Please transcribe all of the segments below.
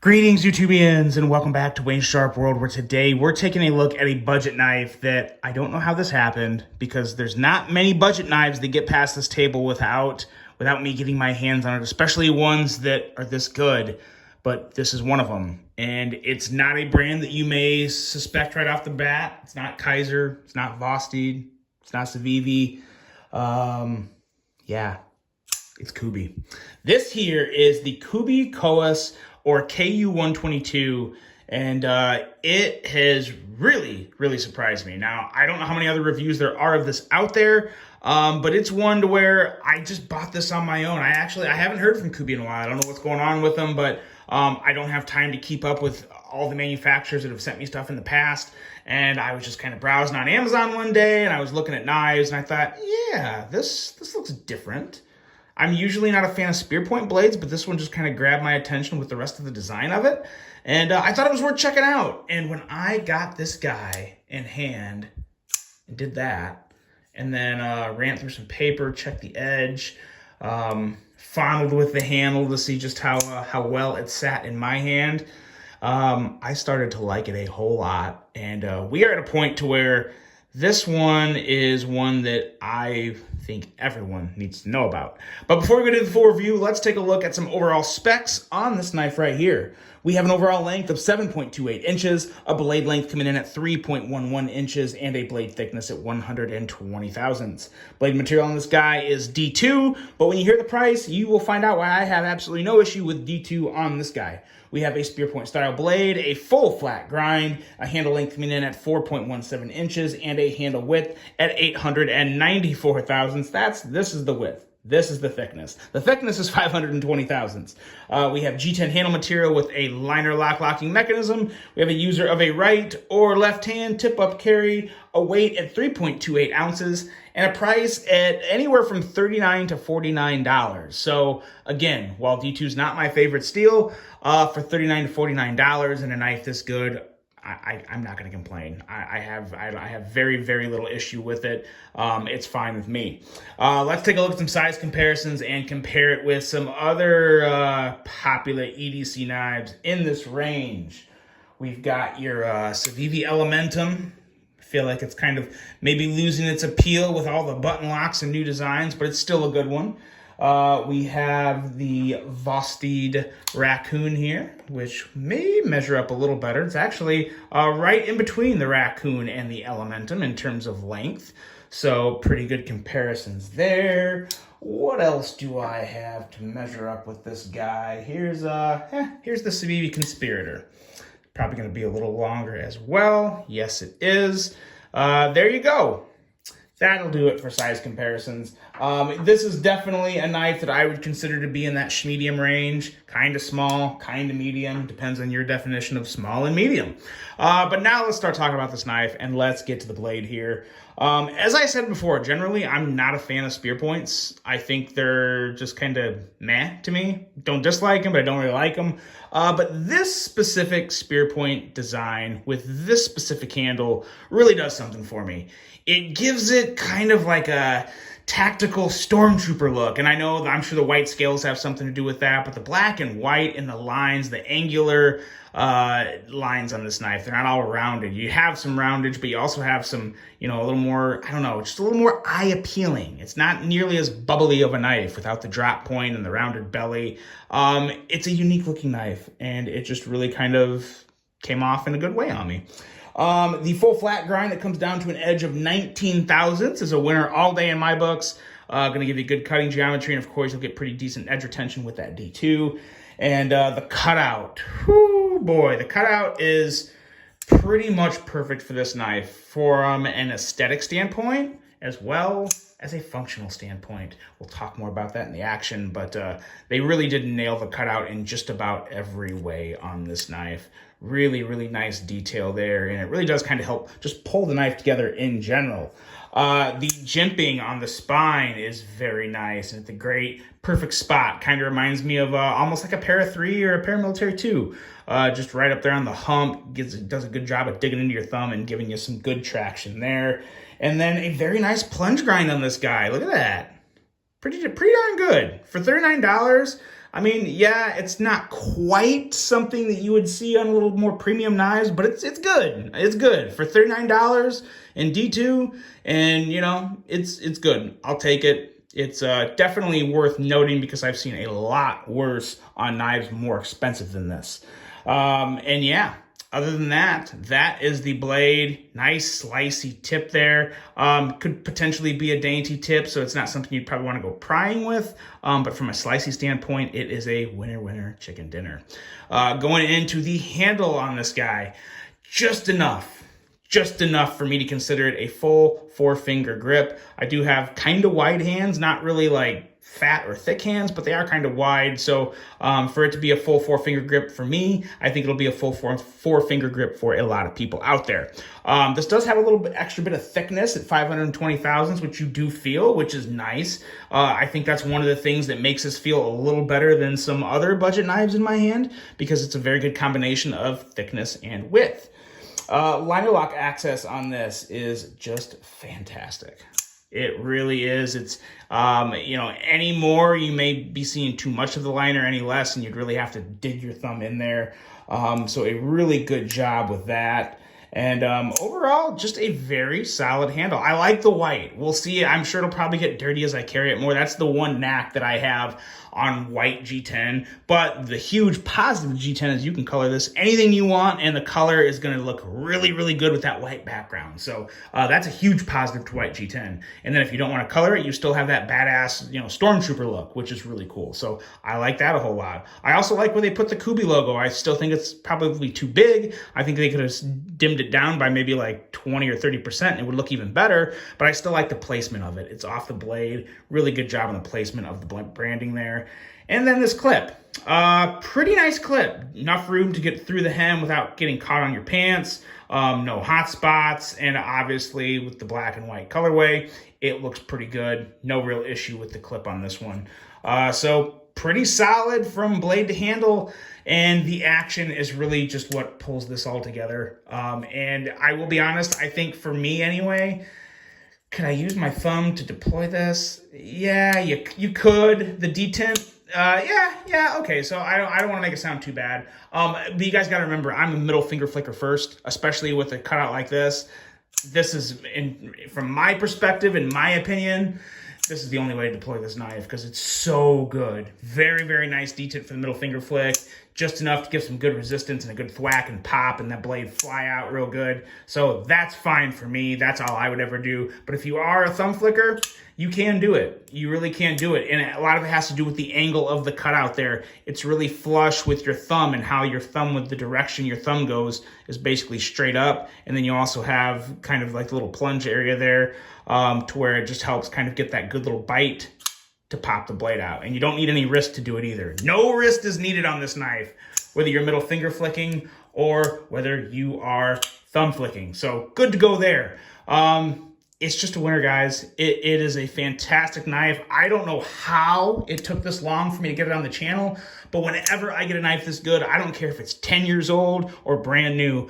Greetings, YouTubians, and welcome back to Wayne's Sharp World, where today we're taking a look at a budget knife that I don't know how this happened, because there's not many budget knives that get past this table without me getting my hands on it, especially ones that are this good. But this is one of them, and it's not a brand that you may suspect right off the bat. It's not Kaiser, it's not Vosteed, it's not Civivi. Yeah, it's Kubey. This here is the Kubey Koas, or KU122, and it has really surprised me. Now, I don't know how many other reviews there are of this out there, but it's one to where I just bought this on my own. I haven't heard from Kubey in a while. I don't know what's going on with them, but I don't have time to keep up with all the manufacturers that have sent me stuff in the past, and I was just kind of browsing on Amazon one day, and I was looking at knives, and I thought, yeah, this looks different. I'm usually not a fan of spear point blades, but this one just kind of grabbed my attention with the rest of the design of it. And I thought it was worth checking out. And when I got this guy in hand and did that, and then ran through some paper, checked the edge, fondled with the handle to see just how well it sat in my hand, I started to like it a whole lot. And we are at a point to where this one is one that I think everyone needs to know about. But before we go to the full review, let's take a look at some overall specs on this knife right here. We have an overall length of 7.28 inches, a blade length coming in at 3.11 inches, and a blade thickness at 120 thousandths. Blade material on this guy is D2, but when you hear the price, you will find out why I have absolutely no issue with D2 on this guy. We have a spear point style blade, a full flat grind, a handle length coming in at 4.17 inches, and a handle width at 894 thousandths. This is the width. This is the thickness. The thickness is 520 thousandths. We have G10 handle material with a liner locking mechanism. We have a user of a right or left hand tip-up carry, a weight at 3.28 ounces, and a price at anywhere from $39 to $49. So again, while D2 is not my favorite steel, for $39 to $49 and a knife this good, I'm not going to complain. I have very little issue with it. It's fine with me. Let's take a look at some size comparisons and compare it with some other popular EDC knives in this range. We've got your Civivi Elementum. I feel like it's kind of maybe losing its appeal with all the button locks and new designs, but it's still a good one. We have the Vosteed Raccoon here, which may measure up a little better. It's actually right in between the Raccoon and the Elementum in terms of length. So pretty good comparisons there. What else do I have to measure up with this guy? Here's the Civivi Conspirator. Probably going to be a little longer as well. Yes, it is. There you go. That'll do it for size comparisons. This is definitely a knife that I would consider to be in that medium range. Kind of small, kind of medium. Depends on your definition of small and medium. But now let's start talking about this knife, and let's get to the blade here. As I said before, generally I'm not a fan of spear points. I think they're just kind of meh to me. Don't dislike them, but I don't really like them. But this specific spear point design with this specific handle really does something for me. It gives it kind of like a tactical stormtrooper look. And I'm sure the white scales have something to do with that, but the black and white and the lines, the angular lines on this knife, they're not all rounded. You have some roundage, but you also have some, a little more, just a little more eye appealing. It's not nearly as bubbly of a knife without the drop point and the rounded belly. It's a unique looking knife, and it just really kind of came off in a good way on me. The full flat grind that comes down to an edge of 19 thousandths is a winner all day in my books. Going to give you good cutting geometry, and of course you'll get pretty decent edge retention with that D2. And the cutout, whoo boy, the cutout is pretty much perfect for this knife from an aesthetic standpoint as well as a functional standpoint. We'll talk more about that in the action, but they really did nail the cutout in just about every way on this knife. Really nice detail there, and it really does kind of help just pull the knife together in general. The jimping on the spine is very nice, and it's a great, perfect spot. Kind of reminds me of almost like a Para 3 or a Paramilitary 2. Just right up there on the hump, does a good job of digging into your thumb and giving you some good traction there. And then a very nice plunge grind on this guy. Look at that. Pretty darn good. For $39, I mean, yeah, it's not quite something that you would see on a little more premium knives, but it's good. It's good for $39 in D2, and you know, it's good. I'll take it. It's definitely worth noting because I've seen a lot worse on knives more expensive than this. And yeah, other than that, that is the blade. Nice slicey tip there. Could potentially be a dainty tip, so it's not something you'd probably want to go prying with. But from a slicey standpoint, it is a winner chicken dinner. Going into the handle on this guy, just enough for me to consider it a full 4-finger grip. I do have kind of wide hands, not really like fat or thick hands, but they are kind of wide. So for it to be a full 4-finger grip for me, I think it'll be a full 4-finger grip for a lot of people out there. This does have a little bit extra bit of thickness at 520 thousandths, which you do feel, which is nice. I think that's one of the things that makes this feel a little better than some other budget knives in my hand, because it's a very good combination of thickness and width. Liner lock access on this is just fantastic. It really is. It's, you know, any more, you may be seeing too much of the liner, any less, and you'd really have to dig your thumb in there. So a really good job with that. And overall, just a very solid handle. I like the white. We'll see. I'm sure it'll probably get dirty as I carry it more. That's the one knack that I have on white G10. But the huge positive G10 is you can color this anything you want, and the color is going to look really, really good with that white background. So that's a huge positive to white G10. And then if you don't want to color it, you still have that badass, you know, stormtrooper look, which is really cool. So I like that a whole lot. I also like where they put the Kubi logo. I still think it's probably too big. I think they could have dimmed it down by maybe like 20 or 30%, and it would look even better, but I still like the placement of it. It's off the blade. Really good job on the placement of the branding there. And then this clip. Pretty nice clip. Enough room to get through the hem without getting caught on your pants. No hot spots, and obviously with the black and white colorway, it looks pretty good. No real issue with the clip on this one. So pretty solid from blade to handle, and the action is really just what pulls this all together. And I will be honest, I think for me anyway, could I use my thumb to deploy this? Yeah, you could. The detent, yeah, okay. So I don't want to make it sound too bad. But you guys got to remember, I'm a middle finger flicker first, especially with a cutout like this. This is, from my perspective, in my opinion, this is the only way to deploy this knife because it's so good. Very, very nice detent for the middle finger flick. Just enough to give some good resistance and a good thwack and pop, and that blade fly out real good. So that's fine for me. That's all I would ever do. But if you are a thumb flicker, you can do it. You really can do it. And a lot of it has to do with the angle of the cutout there. It's really flush with your thumb, and how your thumb, with the direction your thumb goes, is basically straight up. And then you also have kind of like a little plunge area there to where it just helps kind of get that good little bite to pop the blade out. And you don't need any wrist to do it either. No wrist is needed on this knife, whether you're middle finger flicking or whether you are thumb flicking. So good to go there. It's just a winner, guys. It is a fantastic knife. I don't know how it took this long for me to get it on the channel, but whenever I get a knife this good, I don't care if it's 10 years old or brand new,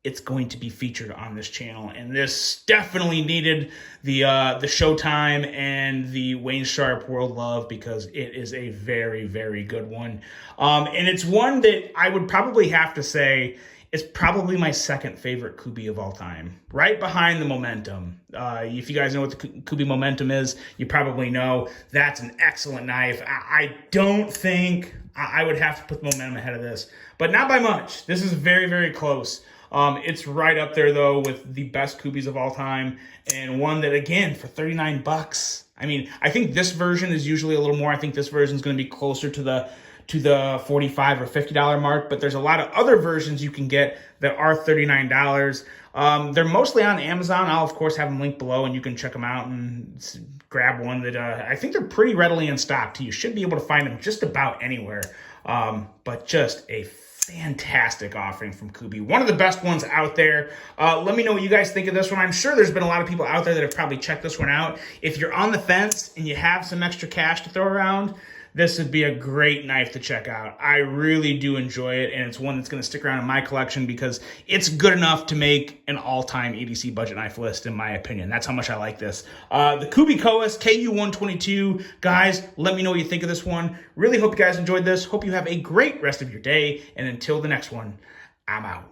it's going to be featured on this channel. And this definitely needed the Showtime and the Wayne Sharp World Love, because it is a very, very good one. And it's one that I would probably have to say is probably my second favorite Kubi of all time, right behind the Momentum. If you guys know what the Kubi Momentum is, you probably know that's an excellent knife. I don't think I would have to put the Momentum ahead of this, but not by much. This is very, very close. It's right up there though with the best Kubis of all time, and one that, again, for 39 bucks. I mean, I think this version is usually a little more. I think this version is going to be closer to the $45 or $50 mark, but there's a lot of other versions you can get that are $39. They're mostly on Amazon. I'll of course have them linked below, and you can check them out and grab one that I think they're pretty readily in stock too. You should be able to find them just about anywhere. But just a fantastic offering from Kubi. One of the best ones out there. Let me know what you guys think of this one. I'm sure there's been a lot of people out there that have probably checked this one out. If you're on the fence and you have some extra cash to throw around, this would be a great knife to check out. I really do enjoy it, and it's one that's going to stick around in my collection because it's good enough to make an all-time EDC budget knife list, in my opinion. That's how much I like this. The Kubey Kowas KU122. Guys, let me know what you think of this one. Really hope you guys enjoyed this. Hope you have a great rest of your day, and until the next one, I'm out.